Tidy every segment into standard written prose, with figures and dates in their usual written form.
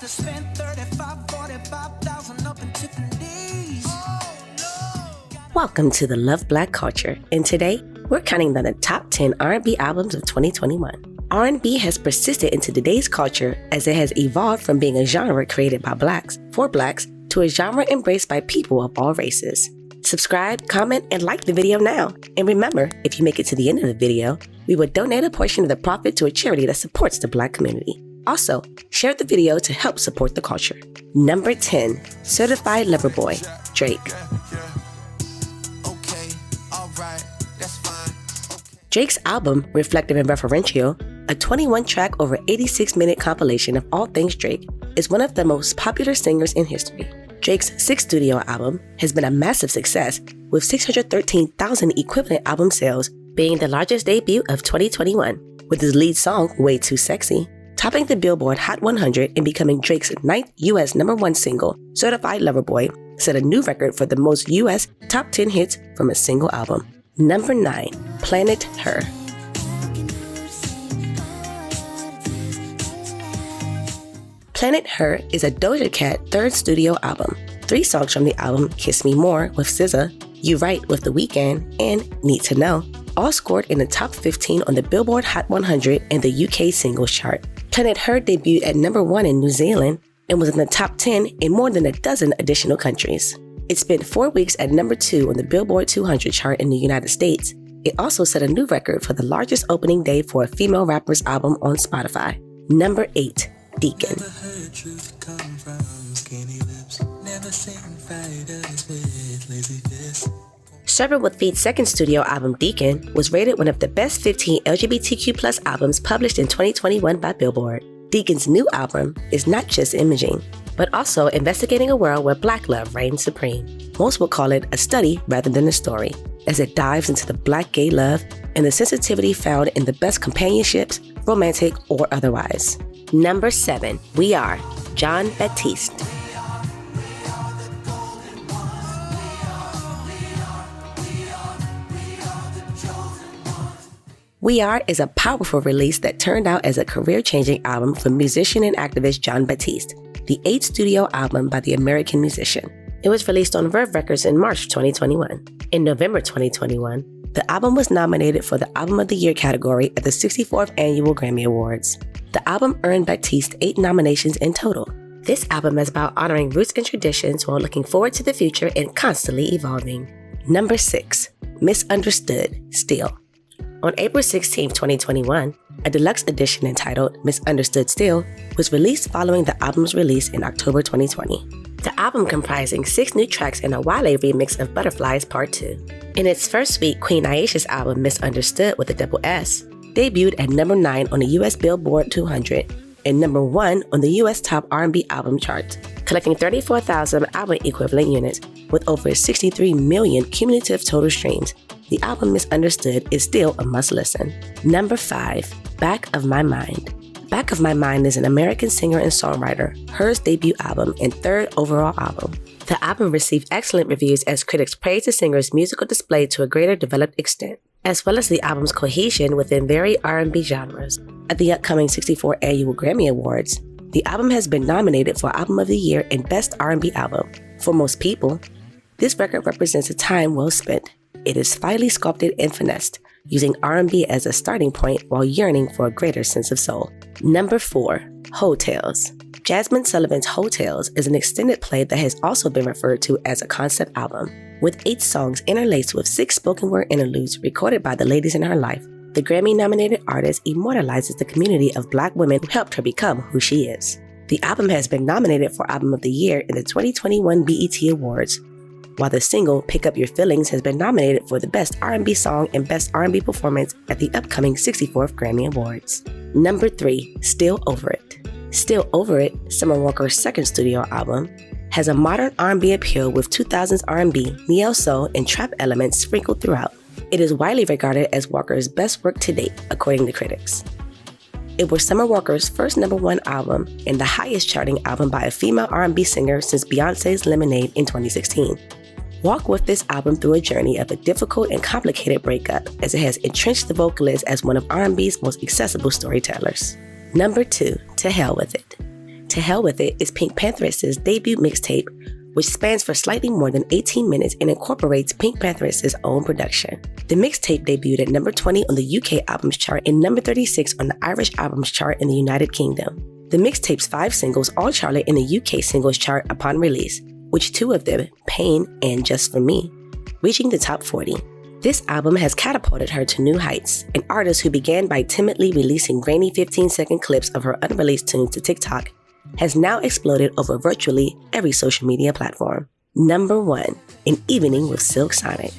just spent 45,000 up in Tiffany's. Oh, no. Welcome to the Love Black Culture, and today we're counting down the top 10 R&B albums of 2021. R&B has persisted into today's culture as it has evolved from being a genre created by blacks for blacks to a genre embraced by people of all races. Subscribe, comment, and like the video now. And remember, if you make it to the end of the video, we will donate a portion of the profit to a charity that supports the Black community. Also, share the video to help support the culture. Number 10, Certified Lover Boy, Drake. Drake's album, Reflective and Referential, a 21-track over 86-minute compilation of all things Drake, is one of the most popular singers in history. Drake's sixth studio album has been a massive success, with 613,000 equivalent album sales being the largest debut of 2021, with his lead song, Way Too Sexy, topping the Billboard Hot 100 and becoming Drake's 9th U.S. #1 single. Certified Lover Boy set a new record for the most U.S. top 10 hits from a single album. Number 9, Planet Her. Planet Her is a Doja Cat third studio album. 3 songs from the album, Kiss Me More with SZA, You Right with The Weeknd, and Need to Know, all scored in the top 15 on the Billboard Hot 100 and the UK singles chart. Planet Her debuted at number 1 in New Zealand and was in the top 10 in more than a dozen additional countries. It spent 4 weeks at number 2 on the Billboard 200 chart in the United States. It also set a new record for the largest opening day for a female rapper's album on Spotify. Number 8, Deacon. Sherwood Feet's second studio album, Deacon, was rated one of the best 15 LGBTQ+ albums published in 2021 by Billboard. Deacon's new album is not just imaging, but also investigating a world where Black love reigns supreme. Most will call it a study rather than a story, as it dives into the Black gay love and the sensitivity found in the best companionships, romantic or otherwise. Number 7, We Are, Jon Batiste. We Are is a powerful release that turned out as a career-changing album from musician and activist Jon Batiste, the 8th studio album by the American musician. It was released on Verve Records in March 2021. In November 2021, the album was nominated for the Album of the Year category at the 64th Annual Grammy Awards. The album earned Batiste 8 nominations in total. This album is about honoring roots and traditions while looking forward to the future and constantly evolving. Number 6, Misunderstood, Still. On April 16, 2021, a deluxe edition entitled Misunderstood Still was released following the album's release in October 2020. The album comprising 6 new tracks and a Wale remix of Butterflies Part 2. In its first week, Queen Aisha's album Misunderstood with a double S debuted at number 9 on the US Billboard 200 and number 1 on the US Top R&B Album chart, collecting 34,000 album equivalent units with over 63 million cumulative total streams. The album Misunderstood is still a must-listen. Number 5, Back of My Mind. Back of My Mind is an American singer and songwriter, Her's debut album and 3rd overall album. The album received excellent reviews as critics praised the singer's musical display to a greater developed extent, as well as the album's cohesion within varied R&B genres. At the upcoming 64th Annual Grammy Awards, the album has been nominated for Album of the Year and Best R&B Album. For most people, this record represents a time well spent. It is finely sculpted and finessed, using R&B as a starting point while yearning for a greater sense of soul. Number 4, Hotels. Jasmine Sullivan's Hotels is an extended play that has also been referred to as a concept album. With 8 songs interlaced with 6 spoken word interludes recorded by the ladies in her life, the Grammy-nominated artist immortalizes the community of Black women who helped her become who she is. The album has been nominated for Album of the Year in the 2021 BET Awards, while the single Pick Up Your Feelings has been nominated for the Best R&B Song and Best R&B Performance at the upcoming 64th Grammy Awards. Number 3, Still Over It. Still Over It, Summer Walker's second studio album, has a modern R&B appeal with 2000s R&B, neo-soul, and trap elements sprinkled throughout. It is widely regarded as Walker's best work to date, according to critics. It was Summer Walker's first #1 album and the highest charting album by a female R&B singer since Beyoncé's Lemonade in 2016. Walk with this album through a journey of a difficult and complicated breakup, as it has entrenched the vocalist as one of R&B's most accessible storytellers. Number 2, To Hell With It. To Hell With It is Pink Pantheress' debut mixtape, which spans for slightly more than 18 minutes and incorporates Pink Pantheress' own production. The mixtape debuted at number 20 on the UK Albums Chart and number 36 on the Irish Albums Chart in the United Kingdom. The mixtape's 5 singles all charted in the UK Singles Chart upon release, which 2 of them, Pain and Just For Me, reaching the top 40. This album has catapulted her to new heights, an artist who began by timidly releasing grainy 15-second clips of her unreleased tunes to TikTok has now exploded over virtually every social media platform. Number 1, An Evening with Silk Sonic.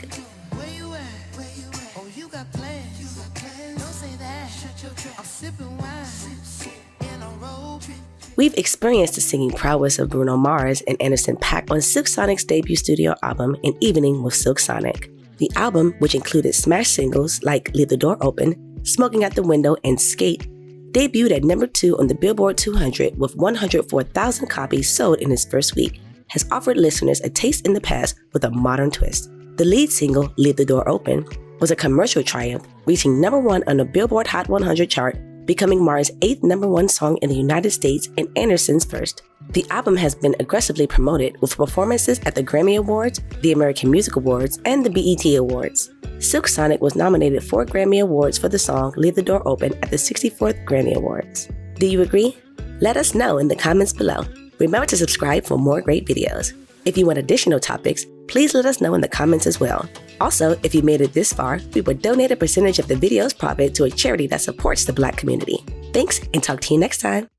We've experienced the singing prowess of Bruno Mars and Anderson .Paak on Silk Sonic's debut studio album, An Evening with Silk Sonic. The album, which included smash singles like Leave the Door Open, Smoking Out the Window, and Skate, debuted at number 2 on the Billboard 200 with 104,000 copies sold in its first week, has offered listeners a taste in the past with a modern twist. The lead single, Leave the Door Open, was a commercial triumph, reaching number 1 on the Billboard Hot 100 chart, becoming Mars' 8th number 1 song in the United States and Anderson's first. The album has been aggressively promoted with performances at the Grammy Awards, the American Music Awards, and the BET Awards. Silk Sonic was nominated for Grammy Awards for the song Leave the Door Open at the 64th Grammy Awards. Do you agree? Let us know in the comments below. Remember to subscribe for more great videos. If you want additional topics, please let us know in the comments as well. Also, if you made it this far, we will donate a percentage of the video's profit to a charity that supports the Black community. Thanks, and talk to you next time.